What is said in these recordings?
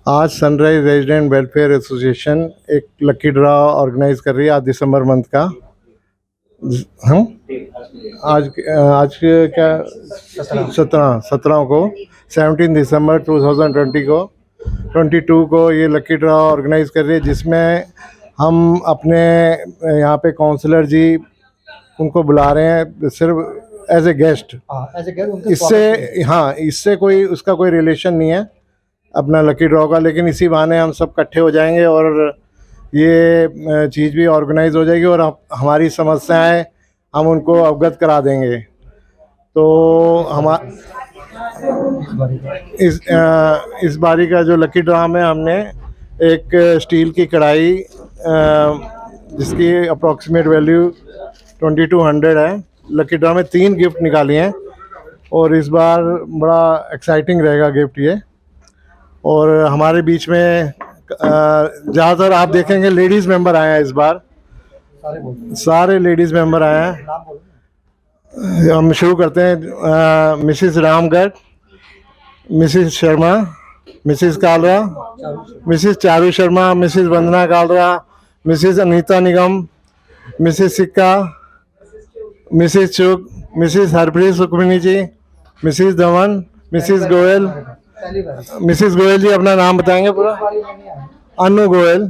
आज sunrise resident welfare association एक lucky draw organise कर रही है आज दिसंबर मंथ का। हम आज आज क्या 17 को 17 दिसंबर 2020 को 22 को ये लकी ड्रॉ ऑर्गेनाइज कर रही है, जिसमें हम अपने यहाँ पे काउंसलर जी उनको बुला रहे हैं सिर्फ एज ए गेस्ट। इससे कोई उसका कोई रिलेशन नहीं है अपना लकी ड्रॉ का, लेकिन इसी बहाने हम सब इकट्ठे हो जाएंगे और ये चीज़ भी ऑर्गेनाइज हो जाएगी और हमारी समस्याएं हम उनको अवगत करा देंगे। तो हम इस बारी का जो लकी ड्रॉ में हमने एक स्टील की कढ़ाई जिसकी अप्रॉक्सीमेट वैल्यू 2200 है, लकी ड्रॉ में 3 गिफ्ट निकाली हैं और इस बार बड़ा एक्साइटिंग रहेगा गिफ्ट ये। और हमारे बीच में ज़्यादातर आप देखेंगे लेडीज़ मेंबर आए हैं इस बार, सारे लेडीज़ मेंबर आए हैं। हम शुरू करते हैं। Mrs Ramgarh, Mrs Sharma, Mrs Kalra, Mrs Charu Sharma, Mrs Vandana Kalra, Mrs Anita Nigam, Mrs Sikka, Mrs Chugh, Mrs Harpreet Sukhmani ji, Mrs Dhawan, Mrs Goyal. Mrs Goyal ji अपना नाम बताएंगे पूरा। Anu Goyal,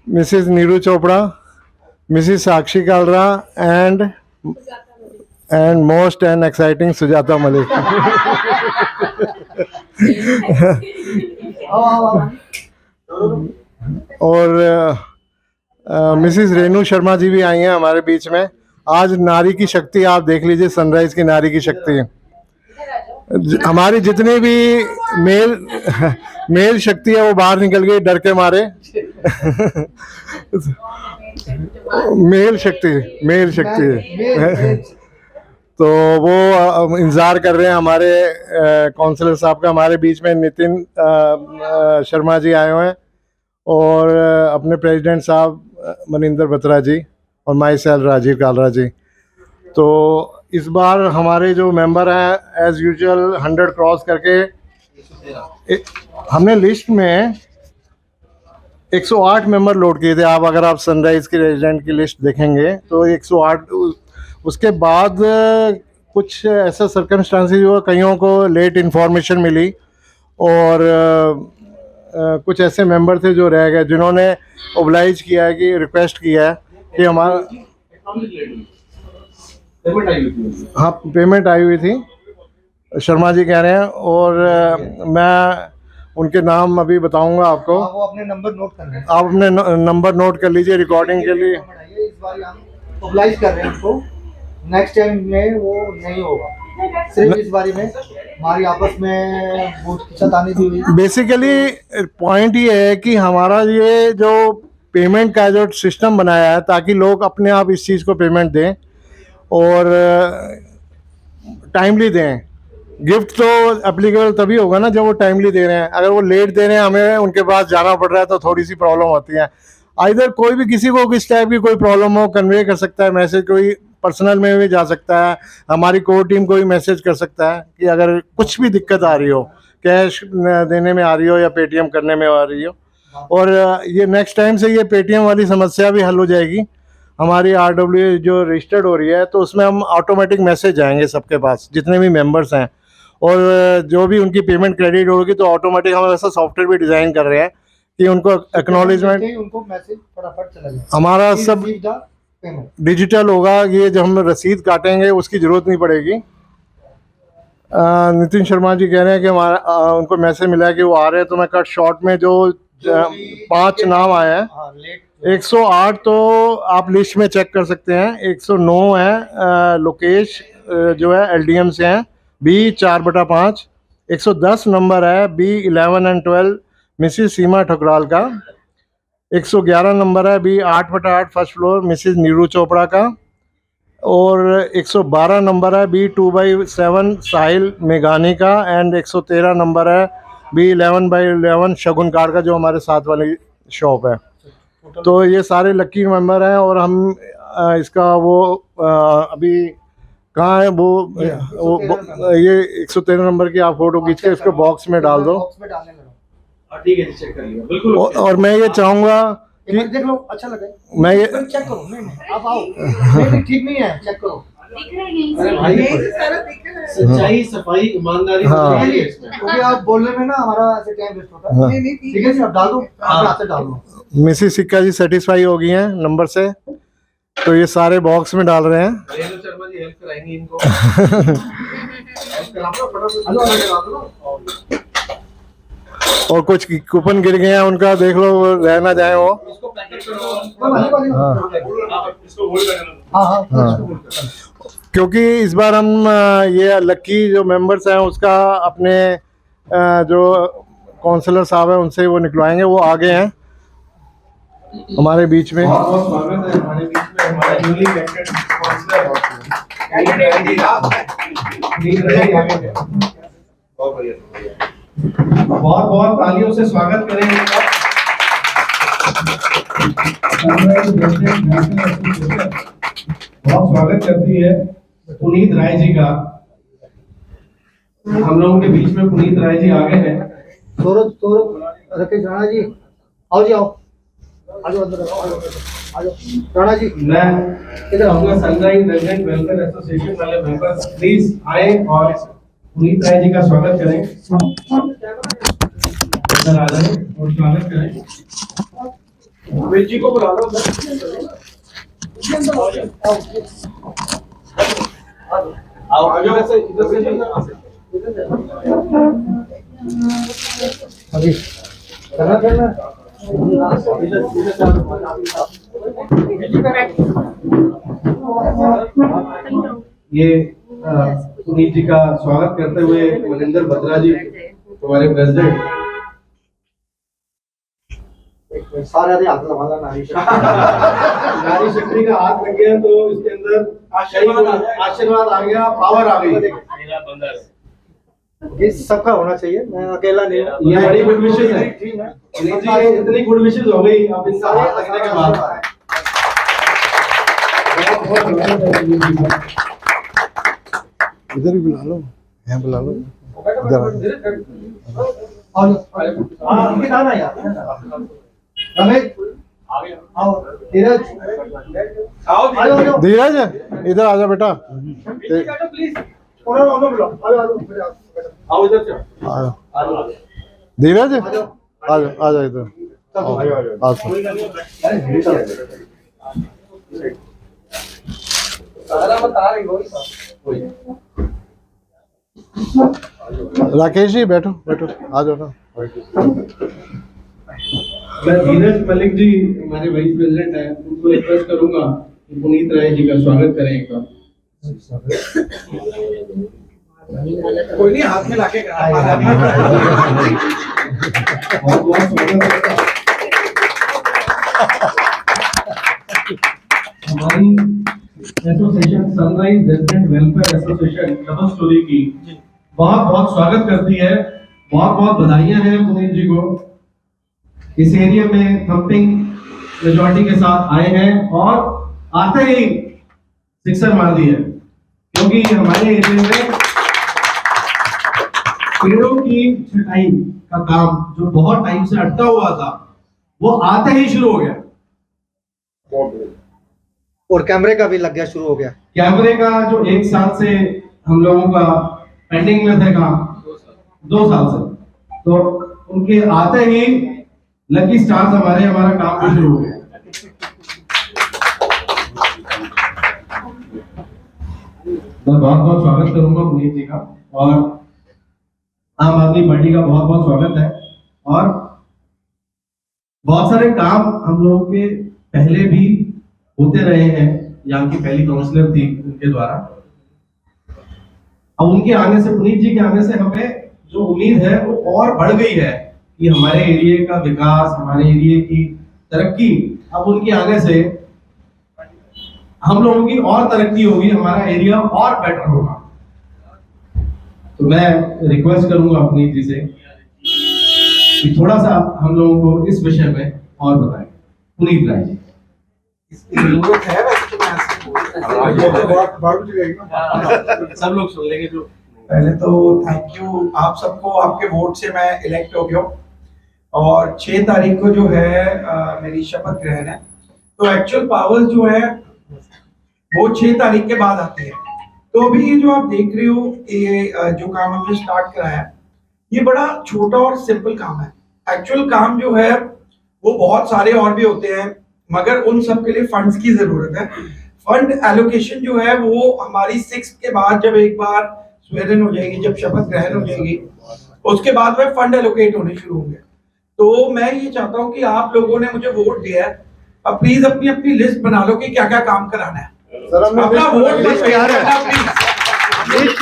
Mrs Neeru Chopra, Mrs Sakshi Kalra and most and exciting Sujata Malik. और मिसिस रेनू शर्मा जी भी आई हैं हमारे बीच में। आज नारी की शक्ति आप देख लीजिए, सनराइज की नारी की शक्ति। हमारी जितनी भी मेल शक्ति है वो बाहर निकल गई डर के मारे। मेल शक्ति तो वो इंतज़ार कर रहे हैं हमारे काउंसलर साहब का। हमारे बीच में नितिन शर्मा जी आए हुए हैं और अपने प्रेसिडेंट साहब मनिंदर बत्रा जी और माई सेल्फ राजीव कालरा जी। तो इस बार हमारे जो मेंबर हैं एज यूजुअल 100 क्रॉस करके हमने लिस्ट में 108 मेंबर लोड किए थे। अगर आप सनराइज के रेजिडेंट की लिस्ट देखेंगे तो 108। उसके बाद कुछ ऐसा सर्कमस्टांसेस हुआ, कईयों को लेट इन्फॉर्मेशन मिली और कुछ ऐसे मेंबर थे जो रह गए, जिन्होंने ओब्लाइज किया है कि रिक्वेस्ट किया है कि हमारा पेमेंट आई हुई थी, शर्मा जी कह रहे हैं। और मैं उनके नाम अभी बताऊंगा आपको। वो अपने नंबर नोट कर रहे हैं। आप अपने नंबर नोट कर लीजिए रिकॉर्डिंग के लिए। इस बार हम ओब्लाइज कर रहे हैं उनको, नेक्स्ट टाइम में वो नहीं होगा। सिर्फ इस बारी में हमारी आपस में बहुत खिंचातानी भी हुई। बेसिकली पॉइंट ये है कि हमारा ये जो पेमेंट का जो सिस्टम बनाया है ताकि लोग अपने आप इस चीज़ को पेमेंट दें और टाइमली दें। गिफ्ट तो एप्लीकेबल तभी होगा ना जब वो टाइमली दे रहे हैं। अगर वो लेट दे रहे हैं, हमें उनके पास जाना पड़ रहा है, तो थोड़ी सी प्रॉब्लम होती है। इधर कोई भी किसी को किस टाइप की कोई प्रॉब्लम हो कन्वे कर सकता है मैसेज, कोई पर्सनल में भी जा सकता है, हमारी कोर टीम को भी मैसेज कर सकता है कि अगर कुछ भी दिक्कत आ रही हो, कैश देने में आ रही हो या पेटीएम करने में आ रही हो। और ये नेक्स्ट टाइम से ये पेटीएम वाली समस्या भी हल हो जाएगी। हमारी RWA जो रजिस्टर्ड हो रही है तो उसमें हम ऑटोमेटिक मैसेज आएंगे सबके पास जितने भी मेंबर्स हैं, और जो भी उनकी पेमेंट क्रेडिट होगी तो ऑटोमेटिक हम ऐसा सॉफ्टवेयर भी डिज़ाइन कर रहे हैं कि उनको एक्नॉलेजमेंट, उनको मैसेज फटाफट चला जाए। हमारा सब डिजिटल होगा। ये जो हम रसीद काटेंगे उसकी ज़रूरत नहीं पड़ेगी। नितिन शर्मा जी कह रहे हैं कि हमारा उनको मैसेज मिला है कि वो आ रहे हैं। तो मैं कट शॉर्ट में जो 5 नाम आए हैं, 108 तो आप लिस्ट में चेक कर सकते हैं। 109 है लोकेश जो है LDM से हैं, B4/5। 110 नंबर है B11 एंड 12 मिसिस सीमा ठकुराल का। 111 नंबर है B8/8 first floor Mrs Neeru Chopra का। और 112 नंबर है B2/7 साहिल मेघानी का। एंड 113 नंबर है B11/11 शगुन कार का, जो हमारे साथ वाली शॉप है। तो ये सारे लकी मेंबर हैं और हम इसका वो अभी कहाँ है वो ये 113 नंबर की आप फोटो खींच के इसको बॉक्स में डाल दो। ठीक है जी, चेक कर लिया बिल्कुल। और मैं ये चाहूँगा एक बार देख लो, अच्छा लगे मैं ये चेक करो। नहीं नहीं आप आओ, नहीं ठीक नहीं है, चेक करो। अरे भाई सच्चाई, सफाई, ईमानदारी हाँ। होनी चाहिए इसमें। क्योंकि आप बोलने में ना हमारा ऐसे टाइम वेस्ट होता है। हाँ। ठीक है जी, आप डाल दो, आप हाथ से डाल दो। मिसिस सिक्का जी सेटिस्फाई हो गई हैं नंबर से, तो ये सारे बॉक्स में डाल रहे हैं। रेणु शर्मा जी हेल्प कराएंगे इनको। हेल्प कराओ ना, फटाफट हेलो करा दो। और कुछ कूपन गिर गए हैं उनका, देख लो वो रह ना जाए वो। इसको पैकेट कर दो। इसको होल्ड करना। हाँ हाँ हाँ। क्योंकि इस बार हम ये लक्की जो मेंबर्स हैं उसका अपने जो काउंसलर साहब हैं उनसे वो निकलवाएंगे, वो आगे हैं हमारे बीच में। बहुत बहुत स्वागत है हमारे बीच में, हमारा न्यूली इलेक्टेड काउंसलर। बहुत बढ़िया, बहुत बहुत तालियों से स्वागत करें इनका। बहुत स्वागत करती है पुनीत राय जी का। हम लोगों के बीच में पुनीत राय जी आ गए हैं। सौरभ राकेश राणा जी, आओ जी, आओ आ जाओ अंदर, आ जाओ राणा जी। मैं इधर आऊंगा। सनराइज रेजिडेंट वेलफेयर एसोसिएशन वाले मेंबर्स प्लीज आए और पुनीत राय जी का स्वागत करें। इधर आ जाए और स्वागत करें। वेल जी को बुला लो। आओ आ जाओ, ऐसे इधर से अभी करना करना ये पुनीत जी का स्वागत करते हुए मनिंदर बत्रा जी हमारे प्रेसिडेंट। सारे आधे हाथ लगा ला नारी नारी शक्ति का हाथ लग गया तो इसके अंदर आशीर्वाद आ गया, पावर आ गई। ये सबका होना चाहिए, मैं अकेला नहीं हूँ। ये बड़ी गुड विशेष है। इतनी गुड विशेष हो गई अब इनका हाथ लगने के बाद। इधर भी बुला लो, यहाँ बुला लो इधर। इनके नाम है यार रमेश, आओ धीरज, आओ धीरज इधर आजा बेटा। प्लीज आओ आओ इधर से। धीरज आजा आजा इधर। राकेश जी बैठो बैठो, आ जाओ ना। मैं धीरज मलिक जी हमारे वाइस प्रेसिडेंट हैं, उनको रिक्वेस्ट करूंगा कि पुनीत राय जी का स्वागत करें एक बार। कोई नहीं, हाथ में लाके बहुत बहुत स्वागत है। हमारी association sunrise resident welfare association double storey की बहुत बहुत स्वागत करती है। बहुत बहुत बधाइयां हैं पुनीत जी को। इस एरिया में थंपिंग मेजॉरिटी के साथ आए हैं और आते ही सिक्सर मार दी है, क्योंकि हमारे एरिया में पेड़ों की छटाई का काम जो बहुत टाइम से अटका हुआ था वो आते ही शुरू हो गया। और कैमरे का भी लग गया, शुरू हो गया। कैमरे का जो एक साल से हम लोगों का पेंडिंग में थे काम, 2 साल से, तो उनके आते ही लकी स्टार्स हमारा काम भी शुरू हो गया। मैं बहुत बहुत स्वागत करूंगा पुनीत जी का, और आम आदमी पार्टी का बहुत बहुत स्वागत है। और बहुत सारे काम हम लोगों के पहले भी होते रहे हैं। यहाँ की पहली काउंसलर थी, उनके द्वारा। अब उनके आने से, पुनीत जी के आने से हमें जो उम्मीद है वो और बढ़ गई है कि हमारे एरिया का विकास, हमारे एरिया की तरक्की, अब उनके आने से हम लोगों की और तरक्की होगी, हमारा एरिया और बेटर होगा। तो मैं रिक्वेस्ट करूंगा पुनीत जी से कि थोड़ा सा हम लोगों को इस विषय में और बताएं। पुनीत राय जी। सब लोग सुन लेंगे जो। पहले तो थैंक यू आप सबको, आपके वोट से मैं इलेक्ट हो गया हूँ। और 6 तारीख को जो है मेरी शपथ ग्रहण है। तो एक्चुअल पावर्स जो है वो 6 तारीख के बाद आती है। तो अभी ये जो आप देख रहे हो, ये जो काम हमने स्टार्ट कराया है, ये बड़ा छोटा और सिंपल काम है। एक्चुअल काम जो है वो बहुत सारे और भी होते हैं, मगर उन सब के लिए फंड्स की जरूरत है। फंड एलोकेशन जो है वो हमारी 6 के बाद, जब एक बार स्वेदन हो जाएगी, जब शपथ ग्रहण हो जाएगी, उसके बाद में फंड एलोकेट होने शुरू होंगे। तो मैं ये चाहता हूँ कि आप लोगों ने मुझे वोट दिया है, अब प्लीज अपनी अपनी लिस्ट बना लो कि क्या क्या काम कराना है। सर हमने अपना वोट लिस्ट तैयार है। प्लीज,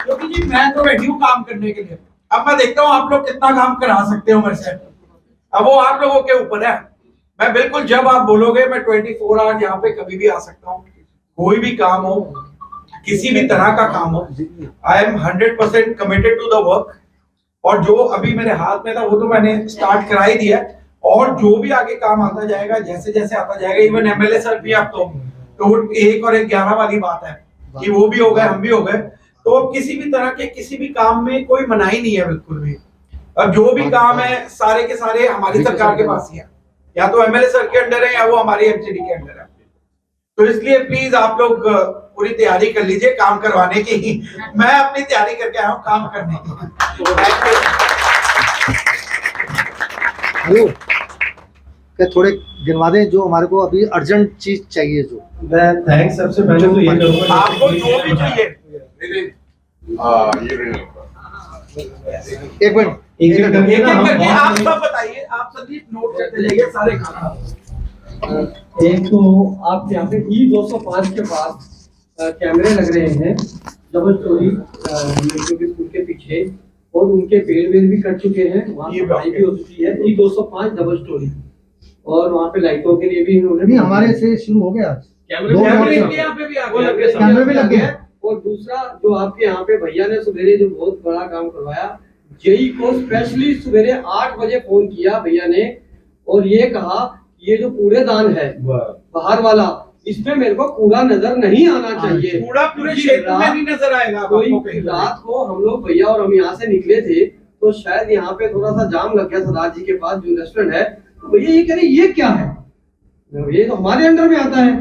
क्योंकि जी मैं तो रेडी हूँ काम करने के लिए। अब मैं देखता हूँ आप लोग कितना काम करा सकते हो मेरे से, अब वो आप लोगों के ऊपर है। मैं बिल्कुल जब आप बोलोगे मैं 24 आवर यहाँ पे कभी भी आ सकता हूँ। कोई भी काम हो, किसी भी तरह का काम हो, I am 100% committed to the work. और जो अभी मेरे हाथ में था वो तो मैंने स्टार्ट करा ही दिया, और जो भी आगे काम आता जाएगा, जैसे जैसे आता जाएगा, इवन एमएलए सर भी अब तो 1 और 11 वाली बात है कि वो भी हो गए, हम भी हो गए। तो अब किसी भी तरह के किसी भी काम में कोई मनाही नहीं है बिल्कुल भी। अब जो भी काम है सारे के सारे हमारी सरकार के पास ही है, या तो एमएलए सर के अंडर है या वो हमारी एमसीडी के अंडर है। तो इसलिए प्लीज आप लोग पूरी तैयारी कर लीजिए काम करवाने की ही। मैं अपनी तैयारी करके आया हूँ काम करने की। हेलो, क्या थोड़े गिनवा दें जो हमारे को अभी अर्जेंट चीज चाहिए जो। मैं थैंक्स सबसे पहले तो ये करूंगा आपको जो भी चाहिए। एक मिनट, एक एक करके एक ना एक हम करके आप बहुत- सब बताइए, आप सभी नोट करते जाइए सारे काम। एक तो आप यहाँ पे E205 के पास कैमरे लग रहे हैं डबल स्टोरी लड़कियों के स्कूल के पीछे, और उनके पेड़ वेड़ भी कट चुके हैं, वहाँ ये सफाई भी हो चुकी है। E205 डबल स्टोरी, और वहाँ पे लाइटों के लिए भी इन्होंने नहीं हमारे से शुरू हो गया। कैमरे दो कैमरे कैमरे भी यहाँ पे भी आ वो लग गए। गए, कैमरे भी लग गए हैं। और दूसरा जो आपके यहाँ पे भैया ने सवेरे जो बहुत बड़ा काम करवाया, जेई को स्पेशली सवेरे 8 बजे फोन किया भैया ने, और ये कहा ये जो कूड़ेदान है बाहर वाला, इसमें मेरे को कूड़ा नजर नहीं आना चाहिए। पूरा पूरे क्षेत्र में नहीं नजर आएगा आपको कोई कहीं। रात को हम लोग भैया और हम यहाँ से निकले थे, तो शायद यहाँ पे थोड़ा सा जाम लग गया सरदार जी के पास जो रेस्टोरेंट है। तो भैया ये कह रहे ये क्या है, ये तो हमारे अंडर में आता है।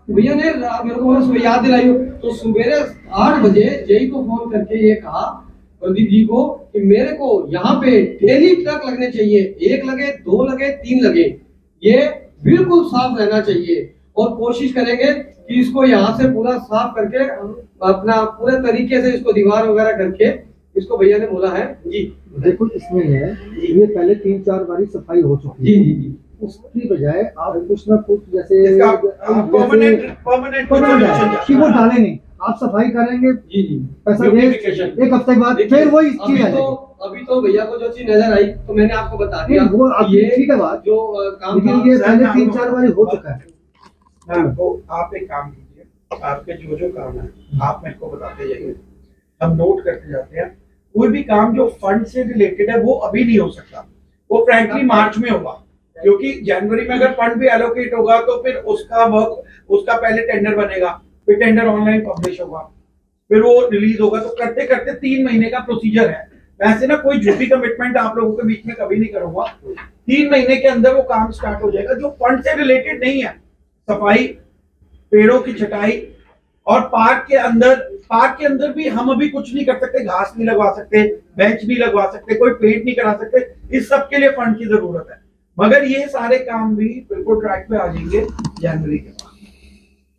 तो भैया ने मेरे को सुबह याद दिलाई, तो सुबह 8 बजे जेई को फोन करके ये कहा प्रदीप जी को कि मेरे को यहाँ पे डेली ट्रक लगने चाहिए, 1 लगे 2 लगे 3 लगे, ये बिल्कुल साफ रहना चाहिए। और कोशिश करेंगे कि इसको यहाँ से पूरा साफ करके अपना पूरे तरीके से इसको दीवार वगैरह करके, इसको भैया ने बोला है जी। देखो इसमें है, ये पहले 3-4 बारी सफाई हो चुकी जी है। जी जी उसकी बजाय आप कुछ ना कुछ जैसे इसका परमानेंट कि वो डाले नहीं, आप सफाई करेंगे जी जी पैसा Beautification। एक हफ्ते के बाद देखिए, फिर वही चीज आ अभी तो भैया को जो चीज नजर आई तो मैंने आपको बता दिया। नहीं, वो आप ये ठीक है बात, जो काम लेकिन था, ये पहले 3-4 बारी हो चुका है। आपको आप एक काम कीजिए, आपके जो काम है आप मेरे को बताते जाइए, हम नोट करते जाते हैं। कोई भी काम जो फंड से रिलेटेड है वो अभी नहीं हो सकता, वो फ्रैंकली मार्च में होगा, क्योंकि जनवरी में अगर फंड भी एलोकेट होगा तो फिर उसका वर्क, उसका पहले टेंडर बनेगा, फिर टेंडर ऑनलाइन पब्लिश होगा, फिर वो रिलीज होगा। तो करते करते 3 महीने का प्रोसीजर है। वैसे ना कोई झूठी कमिटमेंट आप लोगों के बीच में कभी नहीं करूंगा। 3 महीने के अंदर वो काम स्टार्ट हो जाएगा। जो फंड से रिलेटेड नहीं है, सफाई, पेड़ों की छटाई, और पार्क के अंदर भी हम अभी कुछ नहीं कर सकते, घास नहीं लगवा सकते, बेंच नहीं लगवा सकते, कोई पेंट नहीं करा सकते, इस सब के लिए फंड की जरूरत है। मगर ये सारे काम भी बिल्कुल ट्रैक पे आ जाएंगे जनवरी के बाद।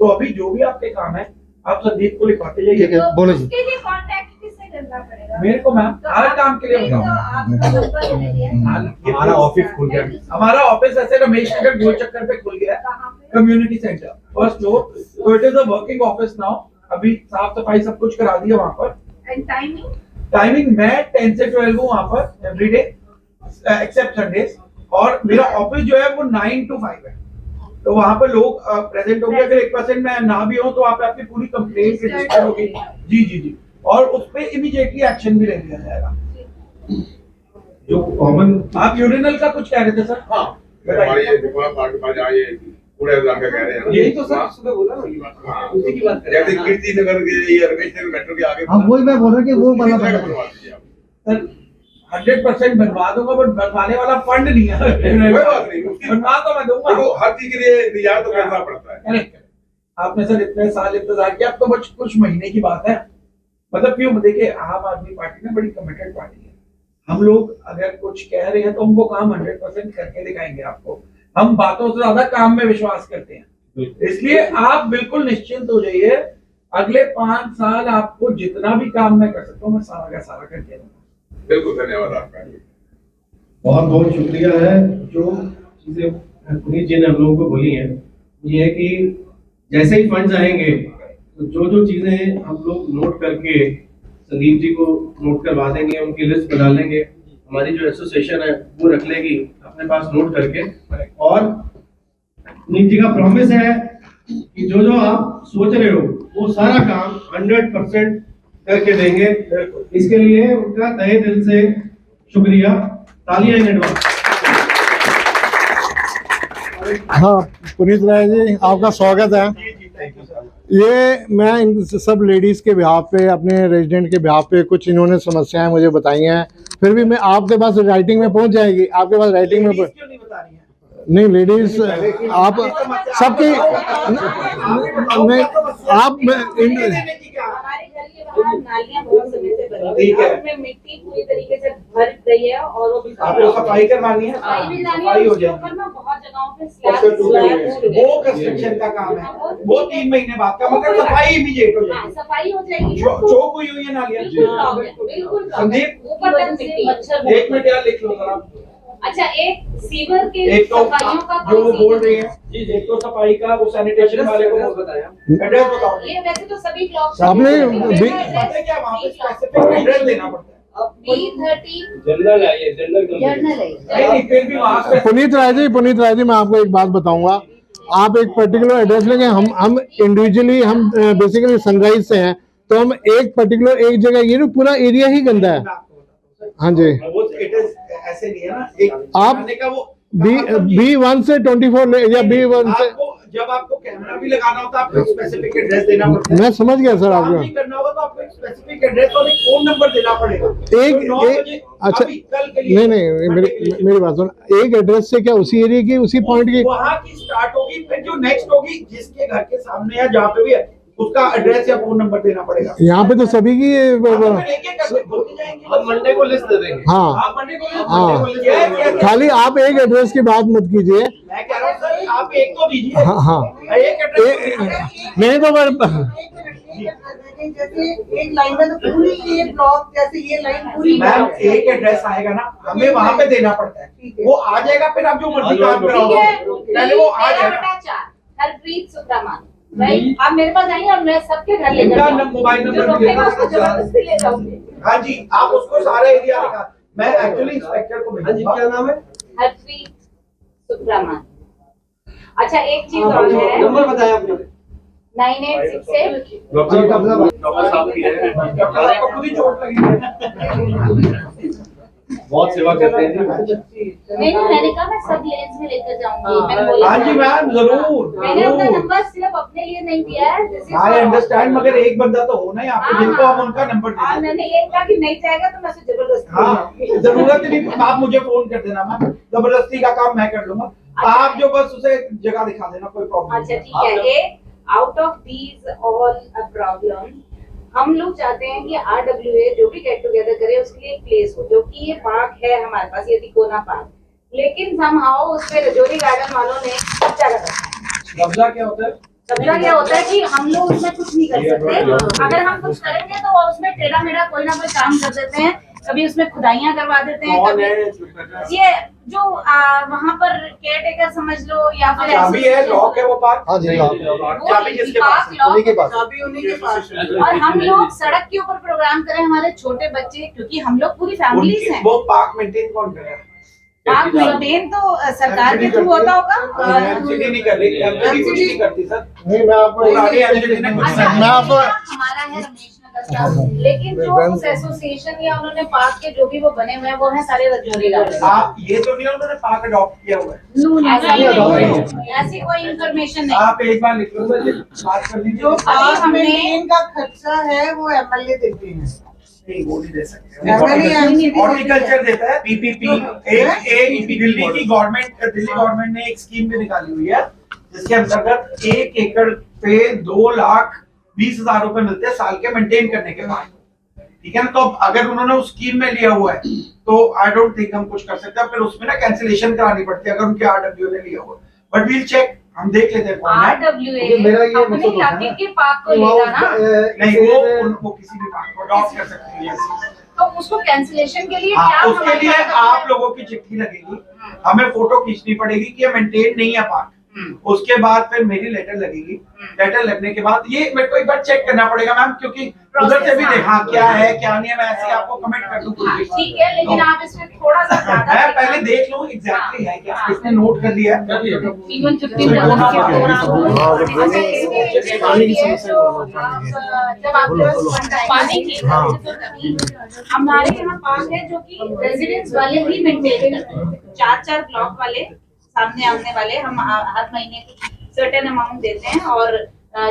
तो अभी जो भी आपके काम है आप संदीप को लिखवाते ठीक जाइए। है, बोलो जी। उसके लिए कांटेक्ट किससे करना पड़ेगा? मेरे को मैम तो हर आप- काम के लिए नहीं, तो बताओ। आपका नंबर ले लिया। हमारा ऑफिस खुल गया। हमारा ऑफिस ऐसे रमेश नगर गोल चक्कर पे खुल गया है, कहाँ पे? Community centre first floor. तो it is a working office now. अभी साफ सफाई सब कुछ करा दिया वहाँ पर। And timing? टाइमिंग मैं 10 से 12 हूँ वहाँ पर एवरीडे एक्सेप्ट संडेज, और मेरा ऑफिस जो है वो 9 to 5 है। तो वहाँ पर लोग प्रेजेंट होंगे। अगर 1% मैं ना भी हूँ तो वहाँ पे आपकी पूरी कंप्लेंट रजिस्टर होगी। जी जी जी, और उस पर इमीडिएटली एक्शन भी ले लिया जाएगा। जो कॉमन आप यूरिनल का कुछ कह रहे थे सर? हाँ हमारी ये दुकान पार्क के पास जहाँ ये कूड़े दान का कह रहे हैं ना, यही तो सर सुबह बोला ना, हाँ। उसी की बात कर रहे जैसे हैं। कीर्ति नगर के ये रमेश नगर मेट्रो के आगे हाँ वही मैं बोल रहा कि वो वाला उसी तरह बना बनवा दीजिए आप। सर 100% बनवा दूंगा, बट बनवाने वाला फंड नहीं है। कोई बात नहीं, उसकी बनवा तो मैं दूंगा। देखो हर चीज के लिए इंतजार तो करना पड़ता है। करेक्ट। आपने सर इतने साल इंतजार किया, अब तो बस कुछ महीने की बात है। मतलब क्यों, देखिए आम आदमी पार्टी ना बड़ी कमिटेड पार्टी है। हम लोग अगर कुछ कह रहे हैं तो हमको काम 100% करके दिखाएंगे आपको। हम बातों से ज्यादा काम में विश्वास करते हैं, इसलिए आप बिल्कुल निश्चिंत हो जाइए। अगले 5 साल आपको जितना भी काम मैं कर सकता हूँ, मैं सारा का सारा करके दूंगा। बिल्कुल, धन्यवाद आपका। बहुत बहुत शुक्रिया है। जो चीजें पुनीत जी ने हम लोगों को बोली हैं, ये है कि जैसे ही फंड्स आएंगे तो जो जो चीजें हम लोग नोट करके संदीप जी को नोट करवा देंगे, उनकी लिस्ट बना लेंगे। हमारी जो एसोसिएशन है वो रख लेगी अपने पास नोट करके। और पुनीत जी का प्रॉमिस है कि जो जो आप सोच रहे हो वो सारा काम 100% करके देंगे। इसके लिए उनका तहे दिल से शुक्रिया। तालियां इन एडवांस। हाँ पुनीत राय जी, आपका स्वागत है। ये मैं इन सब लेडीज़ के बिहाफ पे, अपने रेजिडेंट के बिहाफ पे कुछ इन्होंने समस्याएं मुझे बताई हैं, फिर भी मैं आपके पास राइटिंग में पहुंच जाएगी, आपके पास राइटिंग में क्यों नहीं बता रही है? नहीं लेडीज आप सबकी नहीं आप हमारे घर के बाहर नालियां बहुत समय से बनी हुई हैं, उसमें मिट्टी पूरी तरीके से भर गई है और वो भी आपको सफाई करवानी है, सफाई भी करनी सफाई है। हो उसके जाएगी। ऊपर में बहुत जगहों पे स्लैब टूट गए। वो कंस्ट्रक्शन का काम है, वो 3 महीने बाद का, मगर सफाई इमीडिएट हो हाँ, जाएगी। सफाई हो जाएगी। चौक हुई हुई है नालियां। बिल्कुल संदीप, ऊपर तक मिट्टी, मच्छर 1 मिनट यार लिख लो जरा। अच्छा, एक सीवर के एक तो सफाइयों का जो कोई बोल सीवर- रही है जी, एक तो सफाई का, वो सैनिटेशन वाले को बताया। एड्रेस बताओ। ये वैसे तो सभी ब्लॉक आपने पता है क्या, वहाँ पे स्पेसिफिक एड्रेस देना पड़ता है। B13 जनरल है ये, जनरल जर्नल है। नहीं, फिर भी वहाँ पे पुनीत राय जी मैं आपको एक बात बताऊंगा। आप एक पर्टिकुलर एड्रेस लेंगे, हम इंडिविजुअली हम बेसिकली सनराइज से हैं, तो हम एक पर्टिकुलर एक जगह, ये ना पूरा एरिया ही गंदा है। हाँ जी, वो it is ऐसे नहीं है ना, एक आप बनाने का वो B1 से 24 या B1 से, आपको जब आपको कैमरा भी लगाना होता है, आपको एक स्पेसिफिक एड्रेस देना पड़ता है। मैं समझ गया सर काम भी आपको। करना होगा तो आपको एक स्पेसिफिक एड्रेस और एक फोन नंबर देना पड़ेगा। एक तो 9 बजे अच्छा अभी कल के लिए नहीं मेरी बात सुन, एक एड्रेस से क्या उसी एरिया की उसी पॉइंट की? वहाँ की स्टार्ट होगी, फिर जो नेक्स्ट होगी जिसके घर के सामने या जहाँ पे भी है, उसका एड्रेस या फोन नंबर देना पड़ेगा। यहाँ पे तो सभी की हम मंडे को लिस्ट दे देंगे। हाँ आप मंडे को हाँ, खाली आप एक एड्रेस की बात मत कीजिए। मैं कह रहा हूँ सर, आप एक तो दीजिए। हाँ हाँ, एक एड्रेस नहीं तो जैसे एक लाइन में तो पूरी ये ब्लॉक, जैसे ये लाइन पूरी मैम एक एड्रेस आएगा ना, हमें वहाँ पे देना पड़ता है, वो आ जाएगा, फिर आप जो मर्जी काम ठीक कराओ, है। पहले वो आ जाएगा। 13/4 हरप्रीत सुब्रमण्यम, राइट? आप मेरे पास आइए और मैं सबके घर लेकर इनका जाऊंगी। मोबाइल जो नंबर रोकेगा भी उसको जबरदस्ती ले जाऊंगी। हाँ जी, आप उसको सारा एरिया दिखा। मैं एक्चुअली इंस्पेक्टर को भेजूंगा। क्या नाम है? हरप्रीत सुब्रमण्यम। अच्छा, एक चीज और है, नंबर बताया आपने। 9868 डॉक्टर साहब की है, डॉक्टर को खुद ही चोट लगी है। बहुत सेवा करते हैं जी। नहीं, मैंने कहा मैं सब लेंस में लेकर जाऊंगी। मैंने बोला हाँ जी मैम, जरूर मैंने अपना जरूर। नंबर सिर्फ अपने लिए नहीं दिया है। This is I for- understand, मगर एक बंदा तो होना है आपको, जिनको हम उनका नंबर हाँ, दे दें। मैंने ये कहा कि नहीं जाएगा तो मैं उसे जबरदस्ती हाँ, जरूरत नहीं, आप मुझे फोन कर देना मैम, जबरदस्ती का काम मैं कर लूंगा। आप जो बस उसे जगह दिखा देना, कोई प्रॉब्लम अच्छा ठीक है। ये out of these all problem, हम लोग चाहते हैं कि RWA जो भी गेट टुगेदर करे उसके लिए एक प्लेस हो, जो कि ये पार्क है हमारे पास, ये तिकोना पार्क, लेकिन समहाउ उस पे रजौरी गार्डन वालों ने कब्जा कर रखा है। कब्जा क्या होता है? कब्जा क्या होता है कि हम लोग उसमें कुछ नहीं कर सकते। अगर हम कुछ करेंगे तो वो उसमें टेढ़ा मेढ़ा कोई ना कोई काम कर देते हैं, कभी उसमें खुदाइयां करवा देते हैं, कौन कभी है? ये जो वहाँ पर केयर टेकर समझ लो या फिर चाबी है, association- लॉक है वो पार्क। हाँ जी, लॉक। वो चाबी किसके पास पार्क है? लॉक उन्हीं के पास। चाबी उन्हीं के पास है। और हम लोग सड़क के ऊपर प्रोग्राम करें, हमारे छोटे बच्चे, क्योंकि हम लोग पूरी फैमिलीज हैं। वो पार्क मेंटेन कौन कर रहा है? पार्क मेंटेन तो सरकार के थ्रू होता होगा। एमसीडी नहीं कर रही, एमसीडी कुछ नहीं करती सर। नहीं मैं आपको पुरानी एमसीडी ने कुछ अच्छा, नहीं। मैं आपको हमारा है रमेश नगर का, लेकिन जो उस एसोसिएशन या उन्होंने पार्क के जो भी वो बने हुए हैं वो है सारे रजौरी गार्डन। आप ये तो नहीं उन्होंने पार्क अडॉप्ट किया हुआ है। ऐसा नहीं, ऐसी कोई इंफॉर्मेशन नहीं। आप एक बार लिख लो, बात कर लीजिए। जो अभी पार्क हमने- मेंटेन का खर्चा है वो MLA देते हैं। नहीं वो नहीं दे सकते। नहीं, हॉर्टिकल्चर देता है पीपीपी। एक दिल्ली की गवर्नमेंट ने एक स्कीम भी निकाली हुई है जिसके अंतर्गत 1 एकड़ पे 2,20,000 रुपए मिलते हैं साल के मेंटेन करने के बाद। ठीक है ना, तो अगर उन्होंने उस स्कीम में लिया हुआ है तो आई डोंट थिंक हम कुछ कर सकते हैं। फिर उसमें ना कैंसिलेशन करानी पड़ती है अगर उनके आरडब्ल्यू ने लिया हुआ, बट वील चेक, हम देख लेते हैं कौन है। RWA मेरा ये अपने मतलब इलाके है के पार्क को लेगा ना, नहीं वो किसी भी पार्ट को अडॉप्ट कर सकते हैं। yes। तो उसको कैंसिलेशन के लिए हाँ, क्या उसके हमारे लिए पास आप है? लोगों की चिट्ठी लगेगी, हमें फोटो खींचनी पड़ेगी कि ये मेंटेन नहीं है पार्क। उसके बाद फिर मेरी लेटर लगेगी। लेटर लगने के बाद ये मेरे को एक बार चेक करना पड़ेगा मैम, क्योंकि उधर से भी देखा क्या है क्या नहीं है, मैं ऐसे ही आपको कमेंट कर दूं। हाँ, ठीक है, लेकिन आप इसमें थोड़ा सा ज्यादा मैं पहले देख लूं एग्जैक्टली है क्या, किसने नोट कर लिया है। इवन 15 जब आपके पास पानी की हमारे यहाँ पार्क है जो कि रेजिडेंस वाले ही मेंटेन करते हैं। 4-4 ब्लॉक वाले सामने आने वाले हम हर महीने सर्टेन अमाउंट देते हैं, और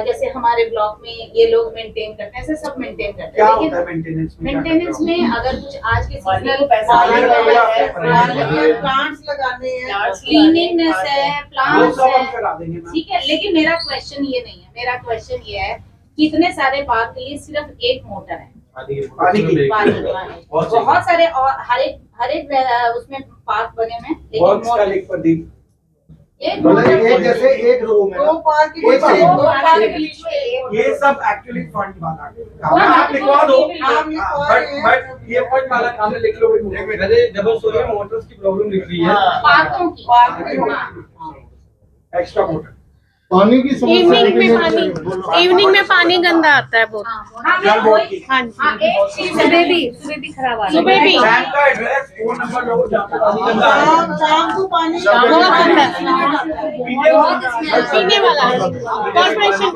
जैसे हमारे ब्लॉक में ये लोग मेंटेन करते हैं, ऐसे सब मेंटेन करते क्या हैं। होता है लेकिन मेंटेनेंस मेंटेनेंस में अगर कुछ आज के सीजनल प्लांट्स लगाने हैं, क्लीनिंगनेस है, वो प्लांट्स सब हम है, करा देंगे मैम। ठीक है। लेकिन मेरा क्वेश्चन ये नहीं है, मेरा क्वेश्चन ये है कि इतने सारे पार्क के लिए सिर्फ एक मोटर है पानी की बहुत सारे, और हर एक उसमें पार्क बने हुए हैं, लेकिन वर्क्स का मोटर लिख प्रदीप। एक मतलब मोटर एक जैसे एक रूम है दो ना, पार्क के एक बीच में एक दो पार्क के बीच में एक ये सब एक्चुअली फंड वाला काम वो है, आप हम लिखवा दो। आप लिखवा बट रहे हैं। बट ये फंड वाला काम है, लिख लो। मैंने डबल स्टोरी मोटर्स की प्रॉब्लम लिख रही है। पार्कों की एक्स्ट्रा मोटर पानी की इवनिंग में पानी गंदा आता है बहुत। हाँ बोर्ड की। हाँ, एक चीज सुबह भी खराब आता है। सुबह भी बैंक का एड्रेस, फोन नंबर लोगों शाम को पानी बहुत गंदा पीने वाला कॉर्पोरेशन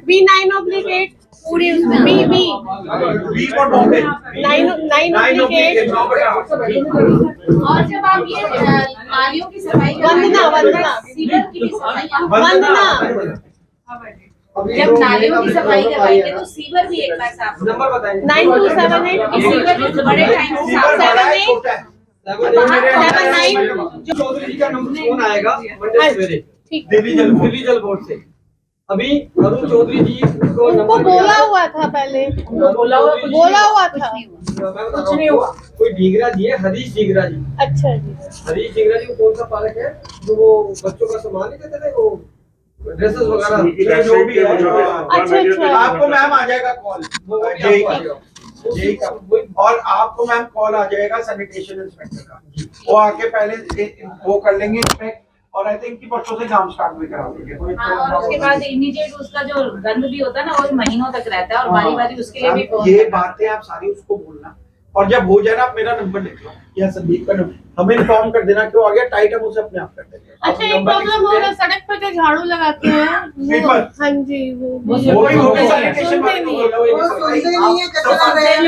B9/8 पूरी उसमें बी फॉर बॉम्बे 9/8 और जब आप ये नालियों की सफाई वंदना सीवर की भी सफाई वंदना जब नालियों की सफाई करवाएंगे तो सीवर भी एक बार साफ नंबर बताएं। 9278 सीवर भी बड़े टाइम से साफ चौधरी जी का नंबर फोन आएगा मंडे सवेरे ठीक दिल्ली जल बोर्ड से। अभी अरुण चौधरी जी को उनको बोला हुआ था पहले, बोला हुआ था कुछ नहीं हुआ। कोई डीगरा जी है, हरीश डीगरा जी। अच्छा जी। हरीश डीगरा जी को कौन सा पार्क है जो वो बच्चों का सामान नहीं देते थे, वो ड्रेसेस वगैरह जो भी है। अच्छा आपको मैम आ जाएगा कॉल यही का, और आपको मैम कॉल आ जाएगा सैनिटेशन इंस्पेक्टर का, वो आके पहले वो कर लेंगे इंस्पेक्ट, और आई थिंक कि परसों से काम स्टार्ट भी करा देंगे। और उसके बाद इमीडिएट उसका जो गंद भी होता है ना वो महीनों तक रहता है, और बारी बारी उसके लिए भी फोन ये बातें आप सारी उसको बोलना, और जब हो जाए ना आप मेरा नंबर लिख लो या संदीप का नंबर, हमें इन्फॉर्म कर देना कि वो आ गया टाइट, हम उसे अपने आप कर देंगे। अच्छा, एक प्रॉब्लम हो रहा है सड़क पर जो झाड़ू लगाते हैं Sweeper। हाँ जी वो वो भी सैनिटेशन वाले को बोलो, वो सुनते नहीं है, कचरा रहे हैं।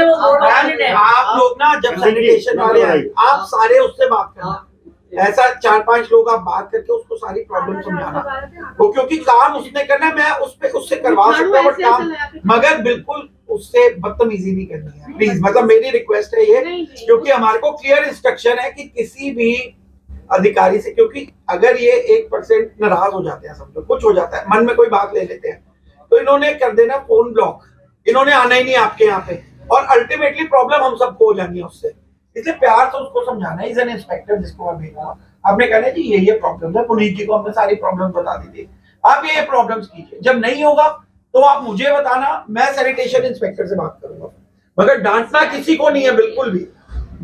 मैम, आप लोग ना जब सैनिटेशन वाले आए आप सारे उससे बात करना, ऐसा 4-5 लोग आप बात करके उसको सारी प्रॉब्लम समझाना, वो क्योंकि काम उसने करना है, मैं उससे करवा सकता हूँ, बट काम मगर बिल्कुल उससे बदतमीजी नहीं करनी है प्लीज। मतलब मेरी रिक्वेस्ट है ये, क्योंकि हमारे को क्लियर इंस्ट्रक्शन है कि किसी भी अधिकारी से, क्योंकि अगर ये 1% नाराज हो जाते हैं, समझो कुछ हो जाता है, मन में कोई बात ले लेते हैं, तो इन्होंने कर देना फोन ब्लॉक, इन्होंने आना ही नहीं आपके यहाँ पे, और अल्टीमेटली प्रॉब्लम हम सबको हो जानी है उससे। इसलिए प्यार से उसको समझाना है, इज एन इंस्पेक्टर जिसको मैं भेजूंगा, आपने कहना जी ये प्रॉब्लम है, पुनीत जी को हमने सारी प्रॉब्लम बता दी थी, आप ये प्रॉब्लम्स कीजिए, जब नहीं होगा तो आप मुझे बताना, मैं सैनिटेशन इंस्पेक्टर से बात करूंगा, मगर डांटना किसी को नहीं है बिल्कुल भी।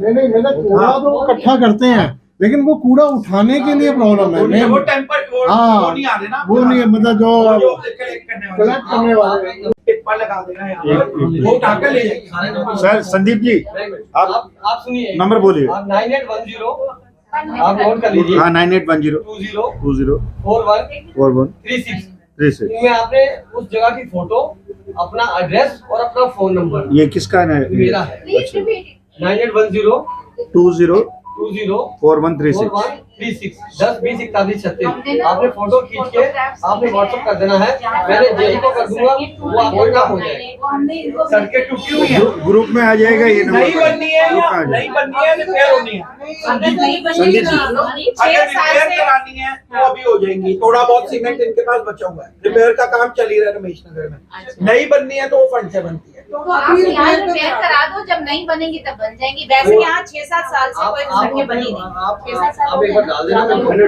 नहीं मैंने कूड़ा तो इकट्ठा करते हैं, लेकिन वो कूड़ा उठाने के लिए प्रॉब्लम है। वो टेम्पर वो नहीं आने ना, वो नहीं है, मतलब जो कलेक्ट करने वाले टिप्पा लगा देना यहाँ, वो उठाकर ले जाएंगे। सर संदीप जी आप सुनिए, नंबर बोलिए। आप 9810 आप नोट कर लीजिए। हाँ 9810 20 4136 36। इनमें आपने उस जगह की फोटो, अपना एड्रेस और अपना फोन नंबर, ये किसका है? मेरा है। 9810 20 4136 10 20 41 36 आपने फोटो खींच के आपने व्हाट्सएप कर देना है, मैंने जेई को कर दूंगा, वो आपको काम हो जाएगा। सड़कें टूटी हुई हैं, ग्रुप में आ जाएगा ये नंबर नहीं बननी है या नहीं बननी है, रिपेयर होनी है। अगर नहीं बनेगी ना, अगर रिपेयर करानी है तो अभी हो जाएंगी। थोड़ा बहुत सीमेंट इनके पास बचा हुआ है, रिपेयर का काम चल ही रहा है रमेश नगर में। नहीं बननी है तो वो फंड से बनती है। तो आप यहाँ रिपेयर करा दो, जब नहीं बनेगी तब बन जाएंगी। वैसे यहाँ 6-7 साल से कोई सड़कें बनी नहीं, 6-7 साल आप एक बार डाल देना, मेरे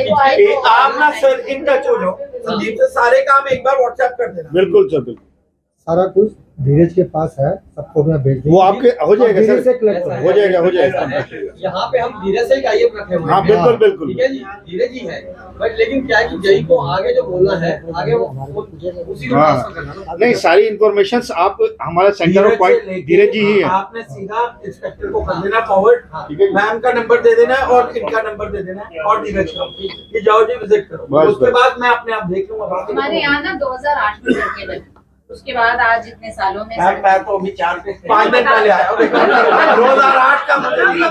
को आए तो आप ना सर इन टच हो जाओ संदीप से, सारे काम एक बार व्हाट्सएप कर देना। बिल्कुल सर, बिल्कुल सारा कुछ धीरज के पास है, सबको मैं भेज दूंगा। वो आपके हो जाएगा धीरज से सर, collect करो। हो जाएगा, हो जाएगा। यहाँ पे हम धीरज से ही कायम रखे हुए हाँ हैं। बिल्कुल बिल्कुल। ठीक है जी, धीरज ही है, बट लेकिन क्या है कि जई को आगे जो बोलना है आगे वो उसी को ट्रांसफर करना है। हाँ नहीं, सारी इन्फॉर्मेशन आप हमारा सेंटर ऑफ पॉइंट धीरज जी ही है। आपने सीधा इंस्पेक्टर को कर देना फॉरवर्ड, ठीक है। मैम का नंबर दे देना और इनका नंबर दे देना और धीरज का कि जाओ जी विजिट करो। बस, उसके बस। बाद मैं अपने आप देख लूंगा। बाकी हमारे यहाँ ना 2008 में सड़कें बनी, उसके बाद आज इतने सालों में मैं तो अभी 4-5 दिन पहले आया हूँ 2008 का मुझे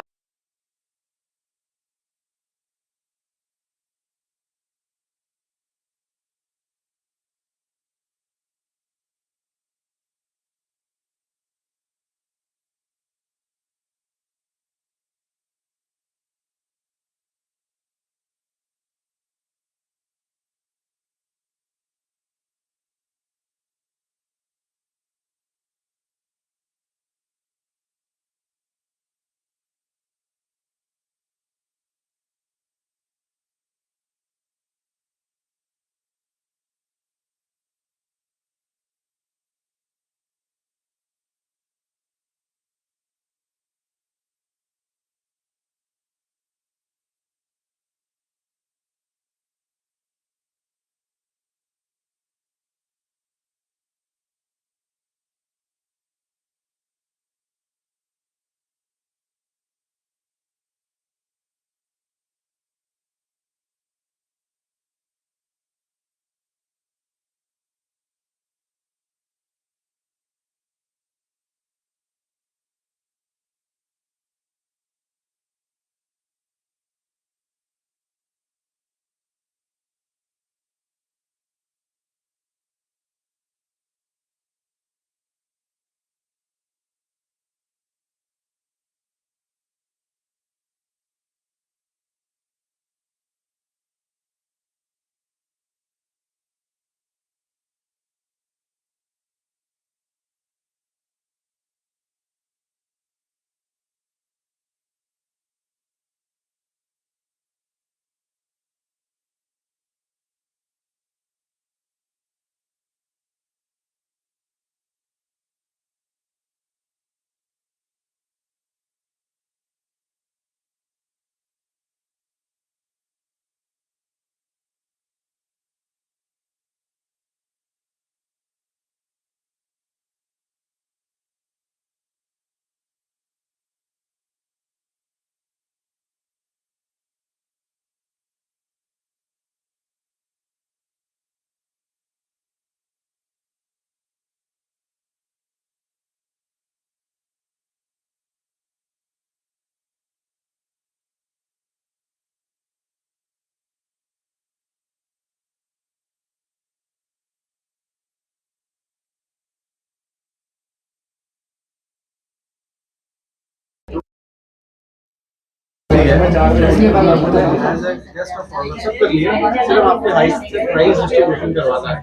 सब कर लिए, सिर्फ आपके हाइट से प्राइस डिस्ट्रीब्यूशन करवाना है।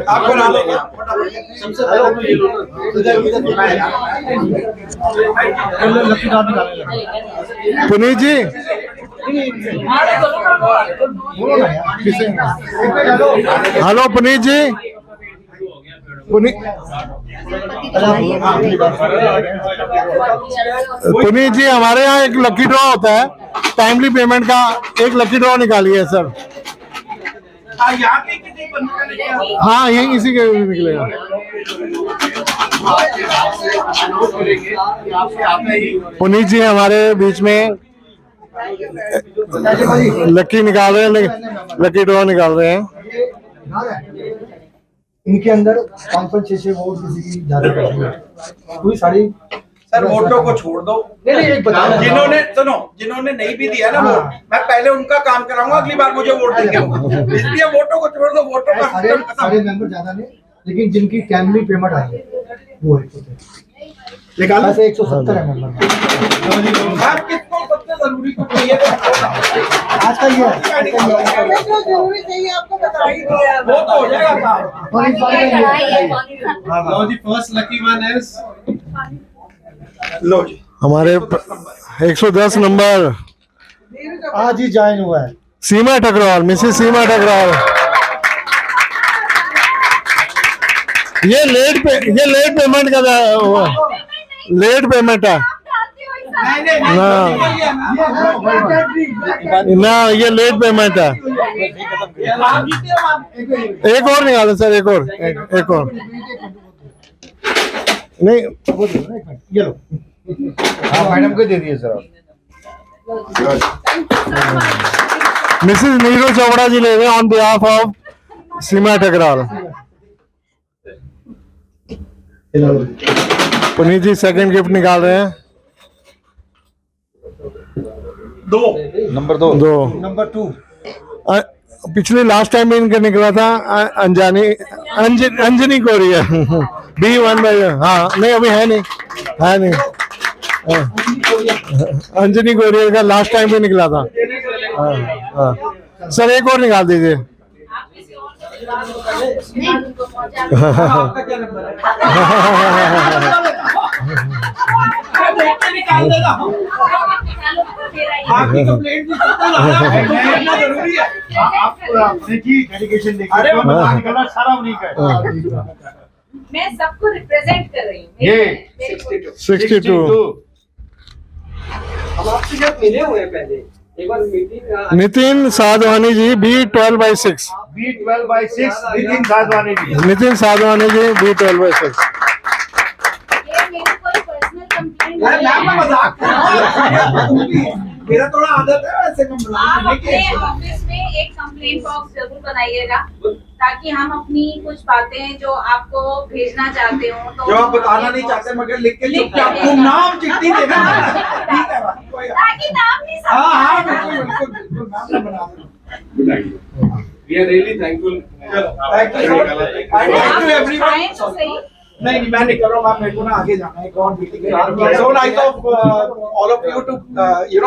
आपको ना लो सबसे पहले तो ये लोग पुनीत जी हेलो पुनीत जी, पुनीत जी हमारे यहाँ एक लकी ड्रॉ होता है, टाइमली पेमेंट का एक लकी ड्रॉ निकालिए सर। यहाँ के कितने बंदे निकले? हाँ यही इसी के निकलेगा। पुनीत जी हमारे बीच में लकी निकाल रहे हैं, लकी ड्रॉ निकाल रहे हैं। इनके अंदर 5-5 6-6 वोट किसी की ज्यादा करती है, पूरी सारी सर वोटों को छोड़ दो। नहीं एक बताओ, जिन्होंने नहीं भी दिया ना वोट, मैं पहले उनका काम कराऊंगा, अगली बार मुझे वोट देंगे। इसलिए वोटों को छोड़ दो, वोटों का सारे सिस्टम खत्म। मेंबर ज्यादा नहीं, लेकिन जिनकी टाइमली पेमेंट आई है वो है निकालो। ऐसे 170 है मेंबर। आप किसको सबसे जरूरी को चाहिए आज का ये है। जो जरूरी चाहिए आपको बता ही दिया। वो तो हो जाएगा काम। और इस बार का ये है। लो जी, फर्स्ट लकी वन इज लो जी, हमारे 110 नंबर आज ही ज्वाइन हुआ है। सीमा ठकराल, मिसेस सीमा ठकराल। ये लेट पेमेंट का हुआ, लेट पेमेंट है ना, ये लेट पेमेंट है। एक और निकालो सर, एक और नहीं, ये लो। हाँ मैडम को दे दिए सर। मिसेस नीरू चोपड़ा जी ले रहे हैं on behalf of Seema Thakral. Puneet ji second gift निकाल रहे हैं। नंबर दो। नंबर 2 पिछले लास्ट टाइम भी इनका निकला था अंजनी कोरिया B1 बाई। हाँ नहीं, अभी है नहीं। अंजनी कोरिया का लास्ट टाइम भी निकला था। हाँ। सर एक और निकाल दीजिए। आपका क्या नंबर है? निकाल देगा। आपकी कंप्लेंट भी करना जरूरी है। देखिए डेडिकेशन देखिए। अरे निकलना सारा उन्हीं का है। मैं सबको रिप्रेजेंट कर रही हूँ। ये 62। हम आपसे जब मिले हुए हैं पहले एक बार मीटिंग। नितिन साधवानी जी B12/6। B12/6 नितिन साधवानी जी। नितिन साधवानी जी B12/6। ये मेरी कोई पर्सनल कंप्लेंट यार मैं मजाक कर रहा हूं। मेरा थोड़ा आदत है वैसे आप कंप्लेंट अपने ऑफिस में एक कंप्लेंट बॉक्स जरूर बनाइएगा, ताकि हम अपनी कुछ बातें जो आपको भेजना चाहते हो तो जो आप बताना नहीं चाहते मगर लिख के चुपचाप नाम चिट्ठी देना। ठीक है कोई ताकि नाम नहीं सब। हाँ बिल्कुल नाम बना देना। We are really thankful. Thank you everyone. आए तो सही। नहीं मैं नहीं कर रहा हूँ, मेरे को ना आगे जाना है, एक और मीटिंग है। So nice of all of you to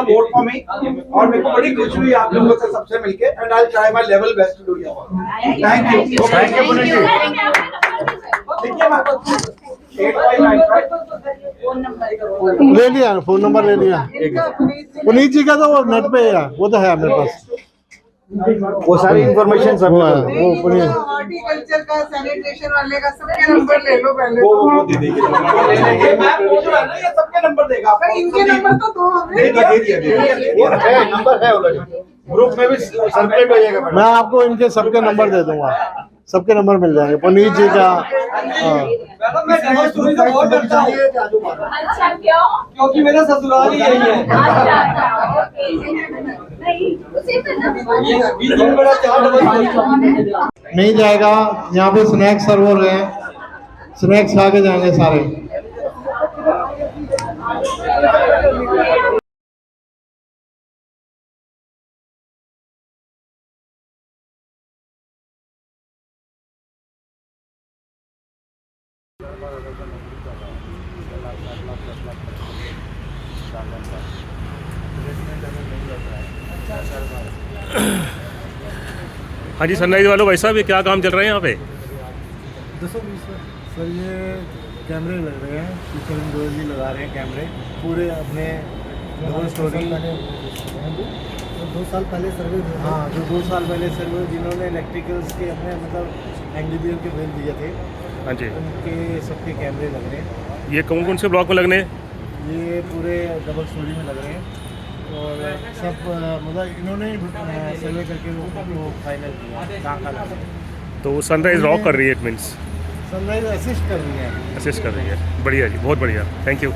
vote for me. और मेरे को बड़ी खुशी हुई आप लोगों से सबसे मिलके, and I will try my level best to do your work. Thank you Puneet ji. देखिए फोन नंबर ले लिया, फोन नंबर ले लिया। पुनीत जी का तो वो नेट पे है, वो तो है मेरे पास। वो सारी इंफॉर्मेशन सब वो है, वो पुनीत। हॉर्टिकल्चर का, सैनिटेशन वाले का सबके नंबर ले लो पहले। वो दे देंगे। ये मैं पूछ रहा ना, ये सबके नंबर देगा आपको। इनके नंबर तो दो हमें। दे दिया। वो है, नंबर है ऑलरेडी, ग्रुप में भी सर्कुलेट हो जाएगा। मैं आपको इनके सबके नंबर दे दूंगा, सबके नंबर मिल जाएंगे। पुनीत जी का मैं डेमो स्टोरी से बहुत डरता हूँ अच्छा क्यों? क्योंकि मेरा ससुराल ही यही है। अच्छा ओके। नहीं उसी पे ये 20 बड़ा 4 डबल नहीं जाएगा। यहाँ पे स्नैक्स सर्व हो रहे हैं, स्नैक्स खा के जाएंगे सारे। हाँ जी, सनराइज वालों भाई साहब, ये क्या काम चल रहा है यहाँ पे? सर ये कैमरे लग रहे हैं, किचन डोर भी लगा रहे हैं कैमरे पूरे अपने डबल स्टोरी। 2 साल पहले सर्वे। हाँ, जो 2 साल पहले सर्वे जिन्होंने इलेक्ट्रिकल्स के अपने मतलब एनडीबीएल के बिल दिए थे, हाँ जी, उनके सबके कैमरे लग रहे हैं। ये कौन कौन से ब्लॉक में लगने हैं? ये पूरे डबल स्टोरी में लग रहे हैं और सब मतलब इन्होंने सर्वे करके वो फाइनल किया कहाँ कहाँ लग रहे हैं। तो सनराइज रॉक कर रही है, इट मीन्स सनराइज असिस्ट कर रही है। असिस्ट कर रही है। बढ़िया जी, बहुत बढ़िया, थैंक यू।